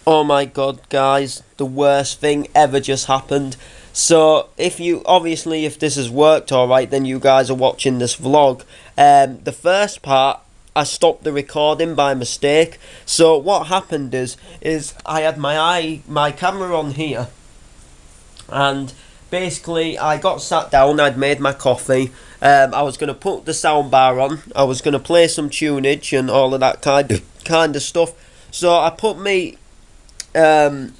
Oh my god, guys, the worst thing ever just happened. So, if this has worked alright, then you guys are watching this vlog. The first part, I stopped the recording by mistake. So what happened is I had my camera on here, and basically I got sat down, I'd made my coffee, I was going to put the soundbar on, I was going to play some tunage and all of that kind of stuff. So I put me camera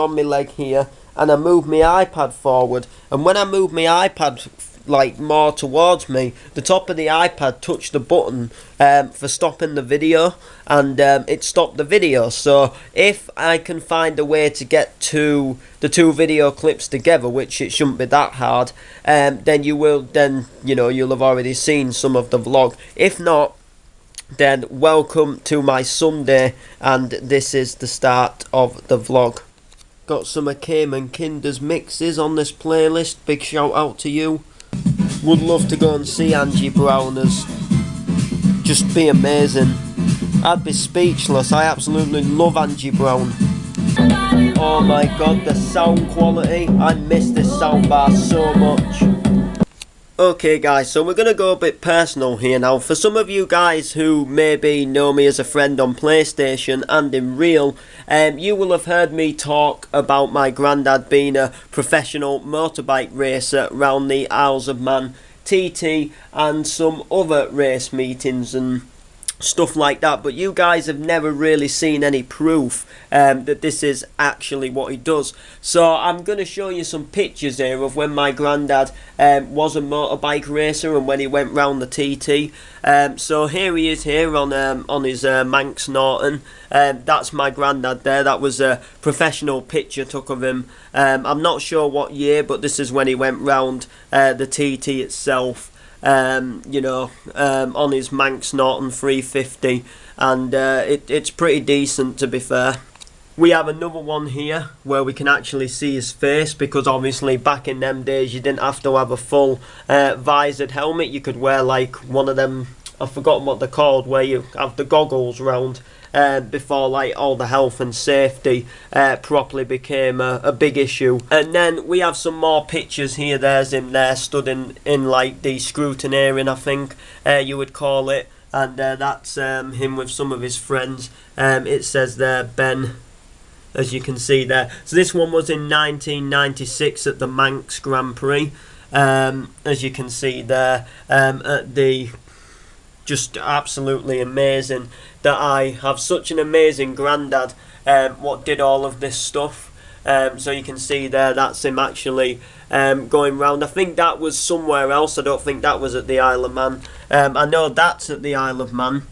on my leg here, and I moved my iPad forward, and when I moved my iPad like more towards me, the top of the iPad touched the button for stopping the video, and it stopped the video. So if I can find a way to get to the two video clips together, which it shouldn't be that hard, then you'll have already seen some of the vlog. If not, then welcome to my Sunday, and this is the start of the vlog. Got some of Cayman Kinder's mixes on this playlist, big shout out to you. Would love to go and see Angie Browners, just be amazing. I'd be speechless, I absolutely love Angie Brown. Oh my god, the sound quality, I miss this soundbar so much. Okay guys, so we're going to go a bit personal here now. For some of you guys who maybe know me as a friend on PlayStation and in real, you will have heard me talk about my granddad being a professional motorbike racer around the Isles of Man, TT and some other race meetings and stuff like that, but you guys have never really seen any proof that this is actually what he does. So I'm going to show you some pictures here of when my granddad was a motorbike racer and when he went round the TT. So here he is here on his Manx Norton. That's my granddad there. That was a professional picture took of him. I'm not sure what year, but this is when he went round the TT itself. On his Manx Norton 350, and it's pretty decent, to be fair. We have another one here where we can actually see his face, because obviously back in them days you didn't have to have a full visored helmet. You could wear like one of them, I've forgotten what they're called, where you have the goggles round. Before like all the health and safety properly became a big issue. And then we have some more pictures here. There's him there stood in like the scrutineering, I think you would call it, and that's him with some of his friends. It says there Ben, as you can see there. So this one was in 1996 at the Manx Grand Prix, as you can see there, at the just absolutely amazing that I have such an amazing granddad what did all of this stuff. So you can see there, that's him actually going round. I think that was somewhere else. I don't think that was at the Isle of Man. I know that's at the Isle of Man,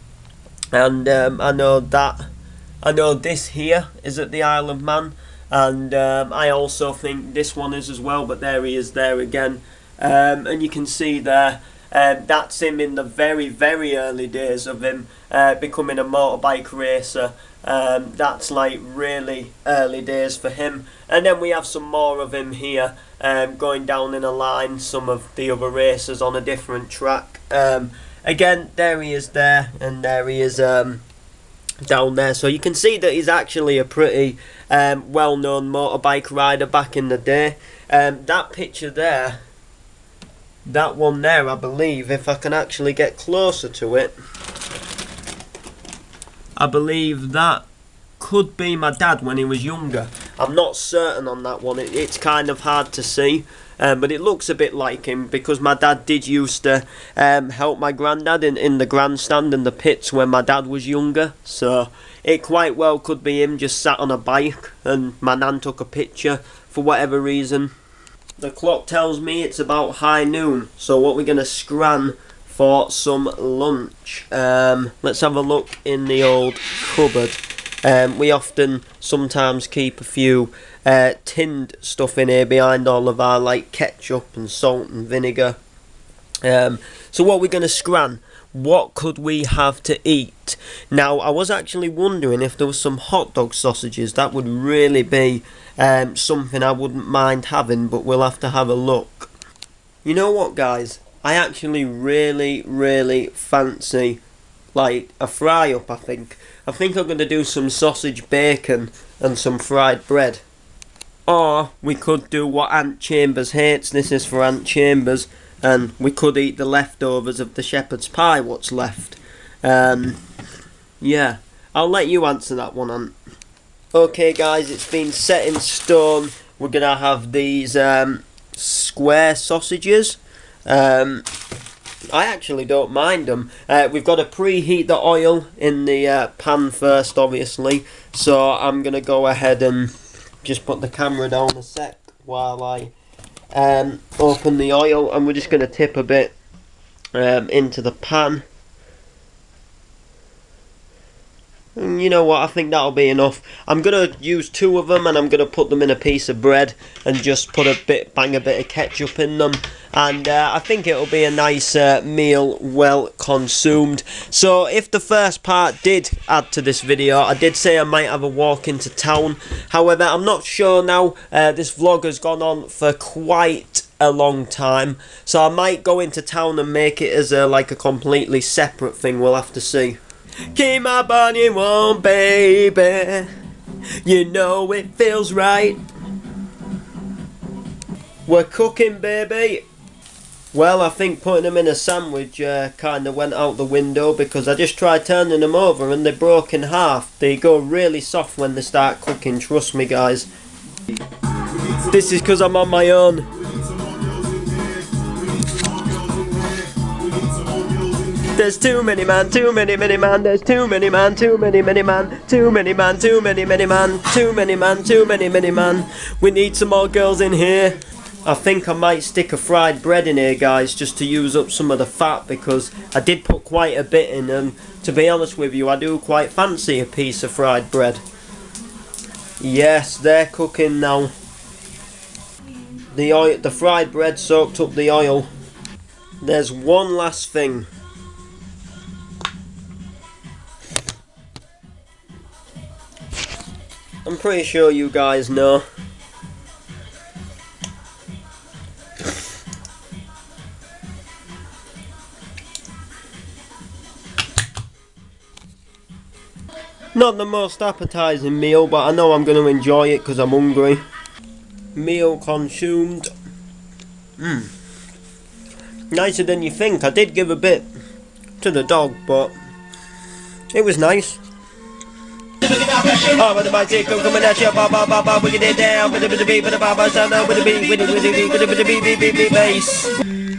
and I know this here is at the Isle of Man, and I also think this one is as well, but there he is there again. And you can see there, that's him in the very, very early days of him becoming a motorbike racer. That's like really early days for him. And then we have some more of him here going down in a line, some of the other racers on a different track. Again, there he is there, and there he is down there. So you can see that he's actually a pretty well-known motorbike rider back in the day. That picture there, that one there, I believe, if I can actually get closer to it, I believe that could be my dad when he was younger. I'm not certain on that one. It's kind of hard to see, but it looks a bit like him, because my dad did used to help my granddad in the grandstand and the pits when my dad was younger. So it quite well could be him just sat on a bike and my nan took a picture for whatever reason. The clock tells me it's about high noon, so what we're going to scran for some lunch. Let's have a look in the old cupboard. We often sometimes keep a few tinned stuff in here behind all of our like ketchup and salt and vinegar. So what we're going to scran, what could we have to eat? Now, I was actually wondering if there was some hot dog sausages. That would really be something I wouldn't mind having, but we'll have to have a look. You know what, guys? I actually really fancy like a fry up, I think. I think I'm going to do some sausage bacon and some fried bread. Or we could do what Aunt Chambers hates. This is for Aunt Chambers. And we could eat the leftovers of the shepherd's pie, what's left. Yeah, I'll let you answer that one, Aunt. Okay guys, it's been set in stone. We're going to have these square sausages. I actually don't mind them. We've got to preheat the oil in the pan first, obviously. So I'm going to go ahead and just put the camera down a sec while I open the oil, and we're just going to tip a bit into the pan. And you know what, I think that'll be enough. I'm going to use 2 of them, and I'm going to put them in a piece of bread and just put bang a bit of ketchup in them. And I think it'll be a nice meal, well consumed. So if the first part did add to this video, I did say I might have a walk into town. However, I'm not sure now. This vlog has gone on for quite a long time, so I might go into town and make it as like a completely separate thing. We'll have to see. Keep my body warm, baby. You know it feels right. We're cooking, baby. Well, I think putting them in a sandwich kind of went out the window, because I just tried turning them over and they broke in half. They go really soft when they start cooking, trust me guys. This is because I'm on my own. There's too many man, too many man, there's too many man, too many man, too many man, too many man, too many man, too many man. We need some more girls in here. I think I might stick a fried bread in here, guys, just to use up some of the fat, because I did put quite a bit in, and to be honest with you, I do quite fancy a piece of fried bread. Yes, they're cooking now. The fried bread soaked up the oil. There's one last thing. I'm pretty sure you guys know. Not the most appetizing meal, but I know I'm going to enjoy it because I'm hungry. Meal consumed. Nicer than you think. I did give a bit to the dog, but it was nice. Oh, with the mighty coming at you, ba ba ba ba, we get it down with the beat, with the ba ba, sound with the beat, with the beat, bass.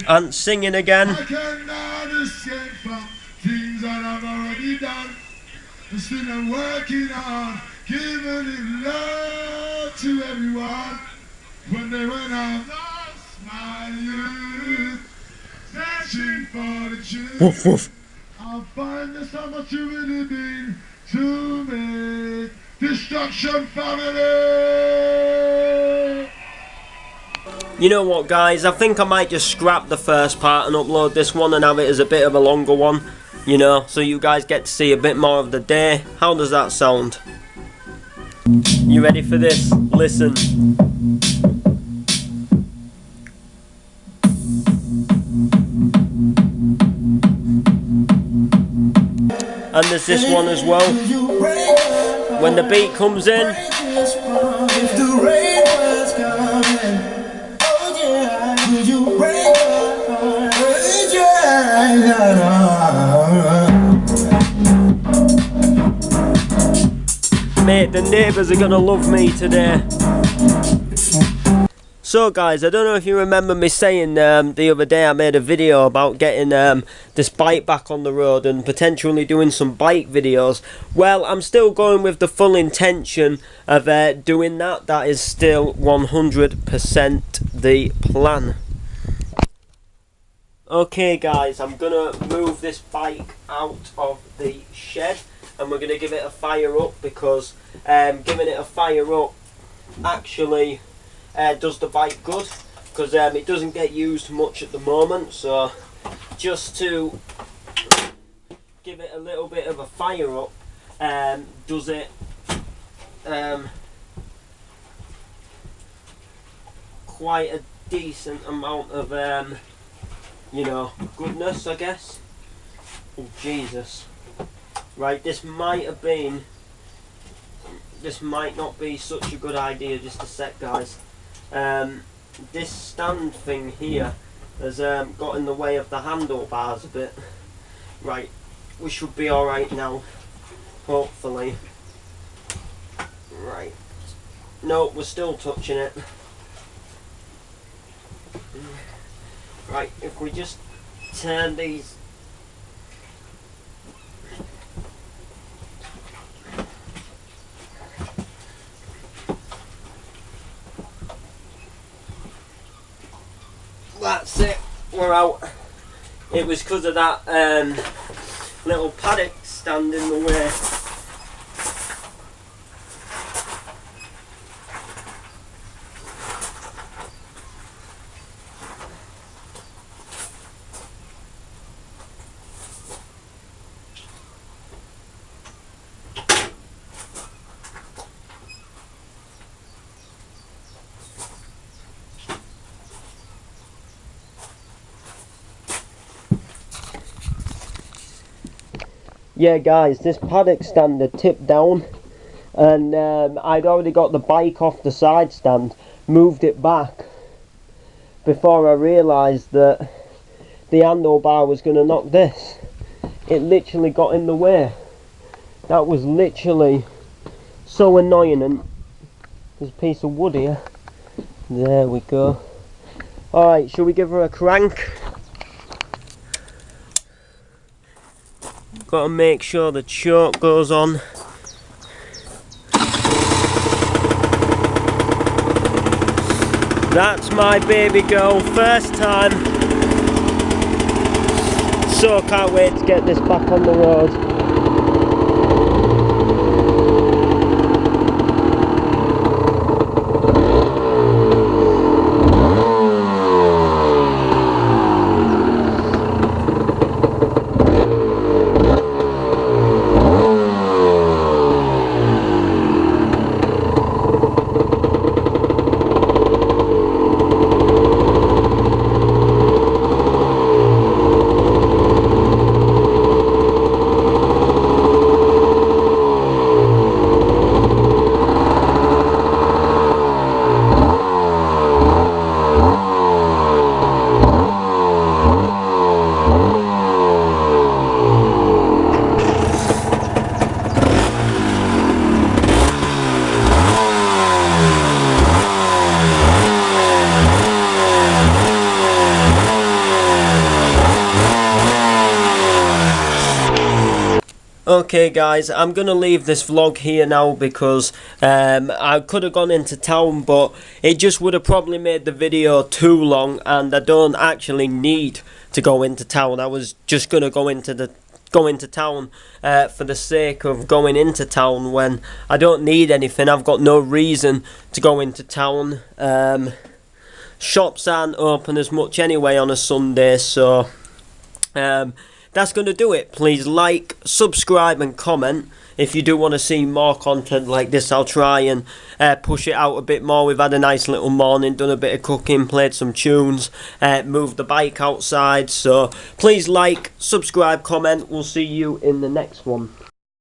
And singing again. I cannot escape from things that I've already done. Still I'm working on giving it love to everyone. When they went out, lost my youth, searching for the truth. Woof, woof. I'll find there's so much you really mean to me. Destruction family. You know what, guys? I think I might just scrap the first part and upload this one and have it as a bit of a longer one. You know, so you guys get to see a bit more of the day. How does that sound? You ready for this? Listen. And there's this one as well. When the beat comes in. Mate, the neighbours are gonna love me today. So guys, I don't know if you remember me saying the other day I made a video about getting this bike back on the road and potentially doing some bike videos. Well, I'm still going with the full intention of doing that. That is still 100% the plan. Okay guys, I'm gonna move this bike out of the shed and we're gonna give it a fire up, because giving it a fire up actually does the bike good, because it doesn't get used much at the moment. So just to give it a little bit of a fire up does it quite a decent amount of you know, goodness, I guess. Oh Jesus. Right, this might not be such a good idea. Just a sec, guys. This stand thing here has got in the way of the handlebars a bit. Right, we should be alright now, hopefully. Right, no, we're still touching it. Right, if we just turn these. That's it, we're out. It was because of that little paddock stand in the way. Yeah guys, this paddock stand had tipped down, and I'd already got the bike off the side stand, moved it back before I realised that the handlebar was going to knock this. It literally got in the way. That was literally so annoying. And there's a piece of wood here. There we go. Alright, shall we give her a crank? Got to make sure the choke goes on. That's my baby girl, first time. So can't wait to get this back on the road. Okay guys, I'm going to leave this vlog here now because I could have gone into town, but it just would have probably made the video too long, and I don't actually need to go into town. I was just going to go into town for the sake of going into town when I don't need anything. I've got no reason to go into town. Shops aren't open as much anyway on a Sunday, so that's going to do it. Please like, subscribe and comment if you do want to see more content like this. I'll try and push it out a bit more. We've had a nice little morning, done a bit of cooking, played some tunes, moved the bike outside. So please like, subscribe, comment. We'll see you in the next one.